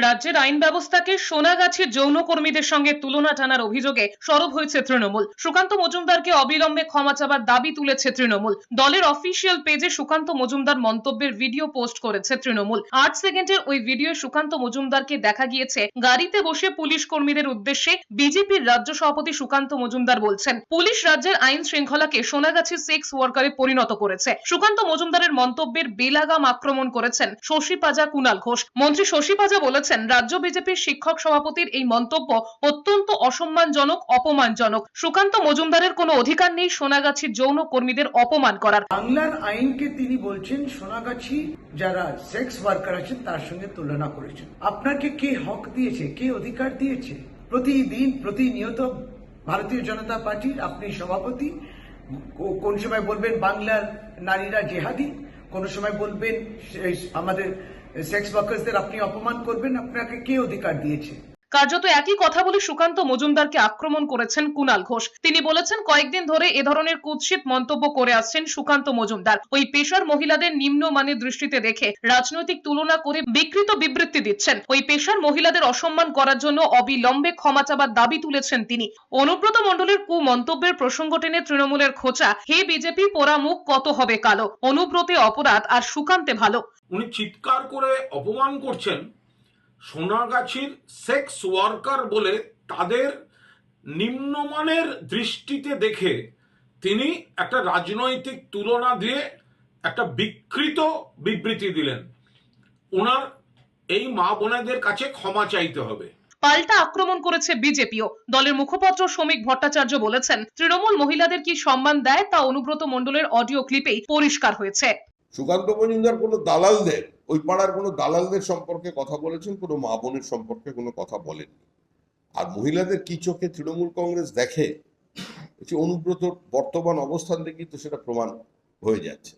রাজ্যের আইন ব্যবস্থাকে সোনাগাছির যৌনকর্মীদের সঙ্গে তুলনা টানার অভিযোগে সরব হয়েছে তৃণমূল। সুকান্ত মজুমদারকে অবিলম্বে ক্ষমা চাওয়ার দাবি তুলেছে তৃণমূল। দলের অফিসিয়াল পেজে সুকান্ত মজুমদার মন্তব্যের ভিডিও পোস্ট করেছে তৃণমূল। 8 সেকেন্ডের ওই ভিডিও সুকান্ত মজুমদারকে দেখা গিয়েছে গাড়িতে বসে পুলিশ কর্মীদের উদ্দেশ্যে বিজেপির রাজ্য সভাপতি সুকান্ত মজুমদার বলছেন, পুলিশ রাজ্যের আইন শৃঙ্খলাকে সোনাগাছির সেক্স ওয়ার্কারে পরিণত করেছে। সুকান্ত মজুমদারের মন্তব্যের বেলাগাম আক্রমণ করেছেন শশী পাজা কুণাল ঘোষ। মন্ত্রী শশী পাজা বলেছেন, রাজ্য বিজেপির শিক্ষক সভাপতির এই মন্তব্য অত্যন্ত অসম্মানজনক, অপমানজনক। সুকান্ত মজুমদারের কোনো অধিকার নেই সোনাগাছির যৌন কর্মীদের অপমান করার। বাংলার আইনকে তিনি বলছেন সোনাগাছি যারা সেক্স ওয়ার্কার আছেন তার সঙ্গে তুলনা করেছেন। আপনাকে কে হক দিয়েছে, কে অধিকার দিয়েছে? প্রতিদিন প্রতিনিয়ত ভারতীয় জনতা পার্টির আপনি সভাপতি কোন সময় বলবেন বাংলার নারীরা জেহাদি, কোন সময় বলবেন আমাদের সেক্স ওয়ার্কার্সদের আপনি অপমান করবেন। আপনাকে কে অধিকার দিয়েছে? কার্যত একই কথা বলে সুকান্ত মজুমদারকে আক্রমণ করেছেন কুণাল ঘোষ। তিনি বলেছেন, কয়েকদিন ধরে এ ধরনের কুৎসিত মন্তব্য করে আসছেন সুকান্ত মজুমদার। ওই পেশার মহিলাদের নিম্নমানের দৃষ্টিতে দেখে রাজনৈতিক তুলনা করে বিকৃত বিবৃতি দিচ্ছেন। ওই পেশার মহিলাদের অসম্মান করার জন্য অবিলম্বে ক্ষমা চাওয়ার দাবি তুলেছেন তিনি। অনুব্রত মণ্ডলের কুমন্তব্যের প্রসঙ্গ টেনে তৃণমূলের খোঁচা, হে বিজেপি পোড়া মুখ কত হবে কালো, অনুব্রতে অপরাধ আর সুকান্তে ভালো। উনি চিৎকার করে অপমান করছেন সোনাগাছির সেক্স ওয়ার্কার বলে, তাদের নিম্নমানের দৃষ্টিতে দেখে তিনি একটা রাজনৈতিক তুলনা দিয়ে একটা বিকৃত বিবৃতি দিলেন। ওনার এই মা বোনেদের কাছে ক্ষমা চাইতে হবে। পাল্টা আক্রমণ করেছে বিজেপিও। দলের মুখপাত্র শ্রমিক ভট্টাচার্য বলেছেন, তৃণমূল মহিলাদের কি সম্মান দেয় তা অনুব্রত মণ্ডলের অডিও ক্লিপেই পরিষ্কার হয়েছে। সুকান্ত মজুমদার কোনো দালালদের, ওই পাড়ার কোনো দালালদের সম্পর্কে কথা বলেছেন, কোনো মা বোনের সম্পর্কে কোনো কথা বলেননি। আর মহিলাদের কি চোখে তৃণমূল কংগ্রেস দেখে, অনুব্রতর বর্তমান অবস্থান দেখেই তো সেটা প্রমাণ হয়ে যাচ্ছে।